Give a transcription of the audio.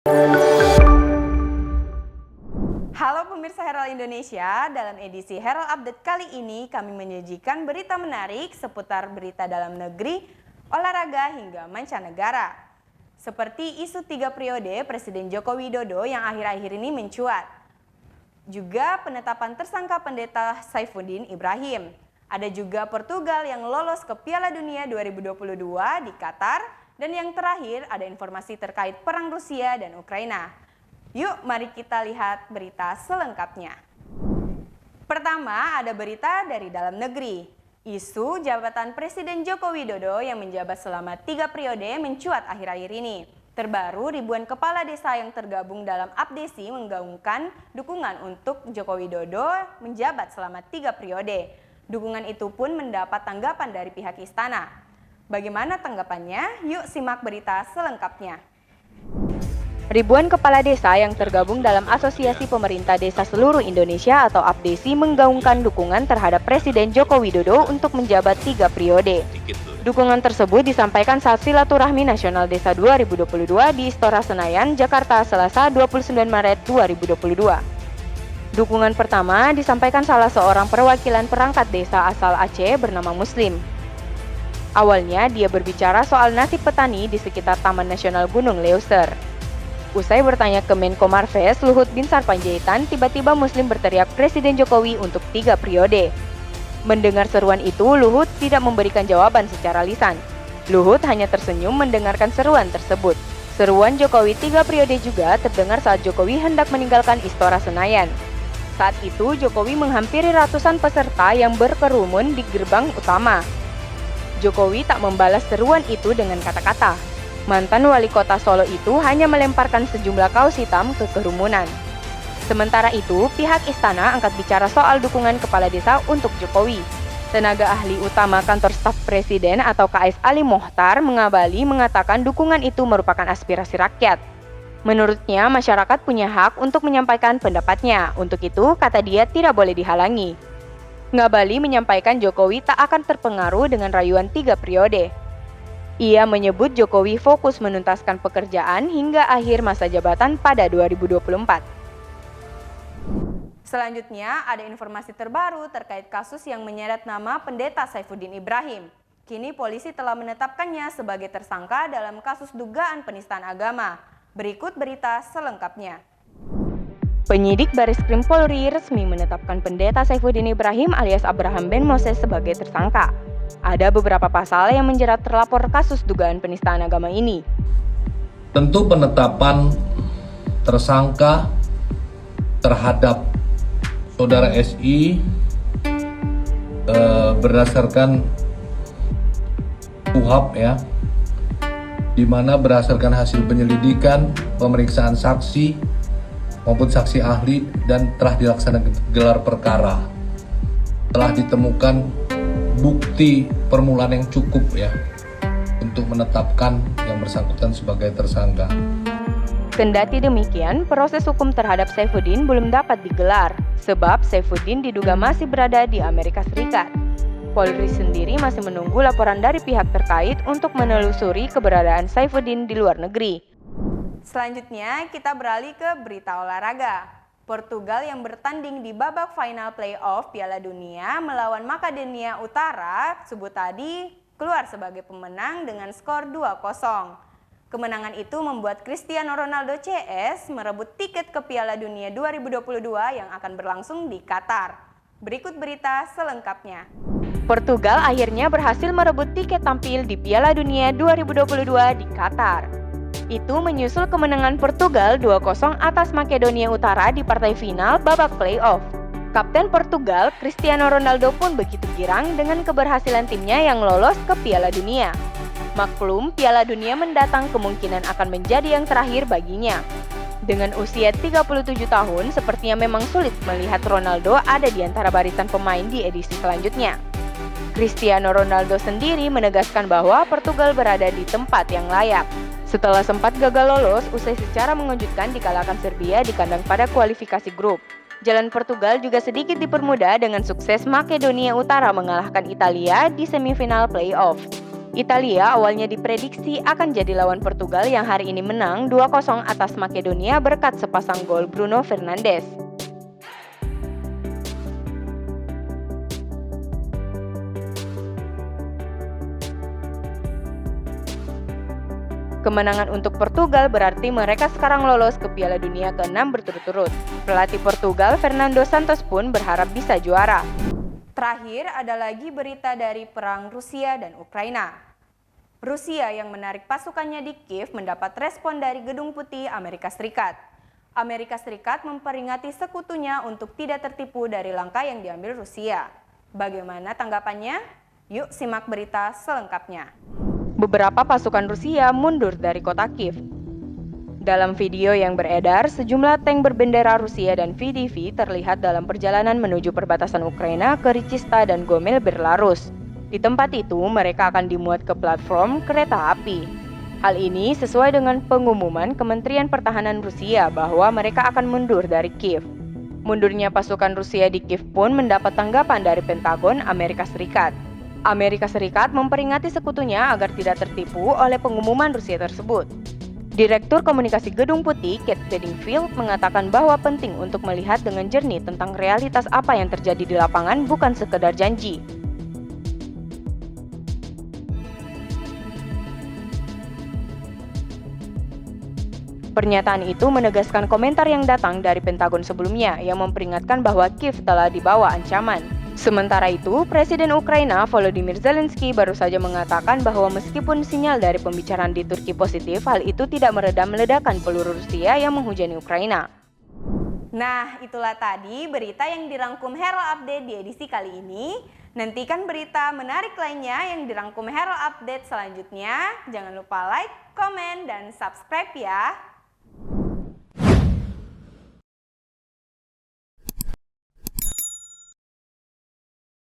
Halo pemirsa Herald Indonesia, dalam edisi Herald Update kali ini kami menyajikan berita menarik seputar berita dalam negeri, olahraga hingga mancanegara. Seperti isu 3 periode Presiden Joko Widodo yang akhir-akhir ini mencuat. Juga penetapan tersangka pendeta Saifuddin Ibrahim. Ada juga Portugal yang lolos ke Piala Dunia 2022 di Qatar. Dan yang terakhir ada informasi terkait perang Rusia dan Ukraina. Yuk mari kita lihat berita selengkapnya. Pertama ada berita dari dalam negeri. Isu jabatan Presiden Joko Widodo yang menjabat selama 3 periode mencuat akhir-akhir ini. Terbaru ribuan kepala desa yang tergabung dalam Abdesi menggaungkan dukungan untuk Joko Widodo menjabat selama 3 periode. Dukungan itu pun mendapat tanggapan dari pihak istana. Bagaimana tanggapannya? Yuk simak berita selengkapnya. Ribuan kepala desa yang tergabung dalam Asosiasi Pemerintah Desa Seluruh Indonesia atau APDESI menggaungkan dukungan terhadap Presiden Joko Widodo untuk menjabat 3 periode. Dukungan tersebut disampaikan saat Silaturahmi Nasional Desa 2022 di Istora Senayan, Jakarta, Selasa 29 Maret 2022. Dukungan pertama disampaikan salah seorang perwakilan perangkat desa asal Aceh bernama Muslim. Awalnya dia berbicara soal nasib petani di sekitar Taman Nasional Gunung Leuser. Usai bertanya ke Menko Marves Luhut Binsar Panjaitan, tiba-tiba Muslim berteriak Presiden Jokowi untuk 3 periode. Mendengar seruan itu, Luhut tidak memberikan jawaban secara lisan. Luhut hanya tersenyum mendengarkan seruan tersebut. Seruan Jokowi 3 periode juga terdengar saat Jokowi hendak meninggalkan Istora Senayan. Saat itu Jokowi menghampiri ratusan peserta yang berkerumun di gerbang utama. Jokowi tak membalas seruan itu dengan kata-kata. Mantan wali kota Solo itu hanya melemparkan sejumlah kaos hitam ke kerumunan. Sementara itu, pihak istana angkat bicara soal dukungan kepala desa untuk Jokowi. Tenaga ahli utama kantor staf presiden atau KS Ali Mohtar mengabali mengatakan dukungan itu merupakan aspirasi rakyat. Menurutnya, masyarakat punya hak untuk menyampaikan pendapatnya. Untuk itu, kata dia, tidak boleh dihalangi. Ngabali menyampaikan Jokowi tak akan terpengaruh dengan rayuan 3 periode. Ia menyebut Jokowi fokus menuntaskan pekerjaan hingga akhir masa jabatan pada 2024. Selanjutnya ada informasi terbaru terkait kasus yang menyeret nama pendeta Saifuddin Ibrahim. Kini polisi telah menetapkannya sebagai tersangka dalam kasus dugaan penistaan agama. Berikut berita selengkapnya. Penyidik Bareskrim Polri resmi menetapkan pendeta Saifuddin Ibrahim alias Abraham Ben Moses sebagai tersangka. Ada beberapa pasal yang menjerat terlapor kasus dugaan penistaan agama ini. Tentu penetapan tersangka terhadap saudara SI berdasarkan KUHP ya, di mana berdasarkan hasil penyelidikan, pemeriksaan saksi maupun saksi ahli dan telah dilaksanakan gelar perkara. Telah ditemukan bukti permulaan yang cukup ya untuk menetapkan yang bersangkutan sebagai tersangka. Kendati demikian, proses hukum terhadap Saifuddin belum dapat digelar sebab Saifuddin diduga masih berada di Amerika Serikat. Polri sendiri masih menunggu laporan dari pihak terkait untuk menelusuri keberadaan Saifuddin di luar negeri. Selanjutnya kita beralih ke berita olahraga. Portugal yang bertanding di babak final playoff Piala Dunia melawan Makedonia Utara subuh tadi keluar sebagai pemenang dengan skor 2-0. Kemenangan itu membuat Cristiano Ronaldo CS merebut tiket ke Piala Dunia 2022 yang akan berlangsung di Qatar. Berikut berita selengkapnya. Portugal akhirnya berhasil merebut tiket tampil di Piala Dunia 2022 di Qatar. Itu menyusul kemenangan Portugal 2-0 atas Makedonia Utara di partai final babak playoff. Kapten Portugal, Cristiano Ronaldo pun begitu girang dengan keberhasilan timnya yang lolos ke Piala Dunia. Maklum, Piala Dunia mendatang kemungkinan akan menjadi yang terakhir baginya. Dengan usia 37 tahun, sepertinya memang sulit melihat Ronaldo ada di antara barisan pemain di edisi selanjutnya. Cristiano Ronaldo sendiri menegaskan bahwa Portugal berada di tempat yang layak. Setelah sempat gagal lolos, usai secara mengejutkan dikalahkan Serbia di kandang pada kualifikasi grup. Jalan Portugal juga sedikit dipermudah dengan sukses Makedonia Utara mengalahkan Italia di semifinal playoff. Italia awalnya diprediksi akan jadi lawan Portugal yang hari ini menang 2-0 atas Makedonia berkat sepasang gol Bruno Fernandes. Kemenangan untuk Portugal berarti mereka sekarang lolos ke Piala Dunia ke-6 berturut-turut. Pelatih Portugal, Fernando Santos pun berharap bisa juara. Terakhir ada lagi berita dari perang Rusia dan Ukraina. Rusia yang menarik pasukannya di Kiev mendapat respon dari Gedung Putih Amerika Serikat. Amerika Serikat memperingati sekutunya untuk tidak tertipu dari langkah yang diambil Rusia. Bagaimana tanggapannya? Yuk simak berita selengkapnya. Beberapa pasukan Rusia mundur dari kota Kiev. Dalam video yang beredar, sejumlah tank berbendera Rusia dan VDV terlihat dalam perjalanan menuju perbatasan Ukraina ke Richista dan Gomel, Belarus. Di tempat itu, mereka akan dimuat ke platform kereta api. Hal ini sesuai dengan pengumuman Kementerian Pertahanan Rusia bahwa mereka akan mundur dari Kiev. Mundurnya pasukan Rusia di Kiev pun mendapat tanggapan dari Pentagon Amerika Serikat. Amerika Serikat memperingati sekutunya agar tidak tertipu oleh pengumuman Rusia tersebut. Direktur Komunikasi Gedung Putih, Kate Bedingfield, mengatakan bahwa penting untuk melihat dengan jernih tentang realitas apa yang terjadi di lapangan, bukan sekedar janji. Pernyataan itu menegaskan komentar yang datang dari Pentagon sebelumnya yang memperingatkan bahwa Kiev telah dibawa ancaman. Sementara itu, Presiden Ukraina Volodymyr Zelensky baru saja mengatakan bahwa meskipun sinyal dari pembicaraan di Turki positif, hal itu tidak meredam ledakan peluru Rusia yang menghujani Ukraina. Nah, itulah tadi berita yang dirangkum Herald Update di edisi kali ini. Nantikan berita menarik lainnya yang dirangkum Herald Update selanjutnya. Jangan lupa like, komen, dan subscribe ya.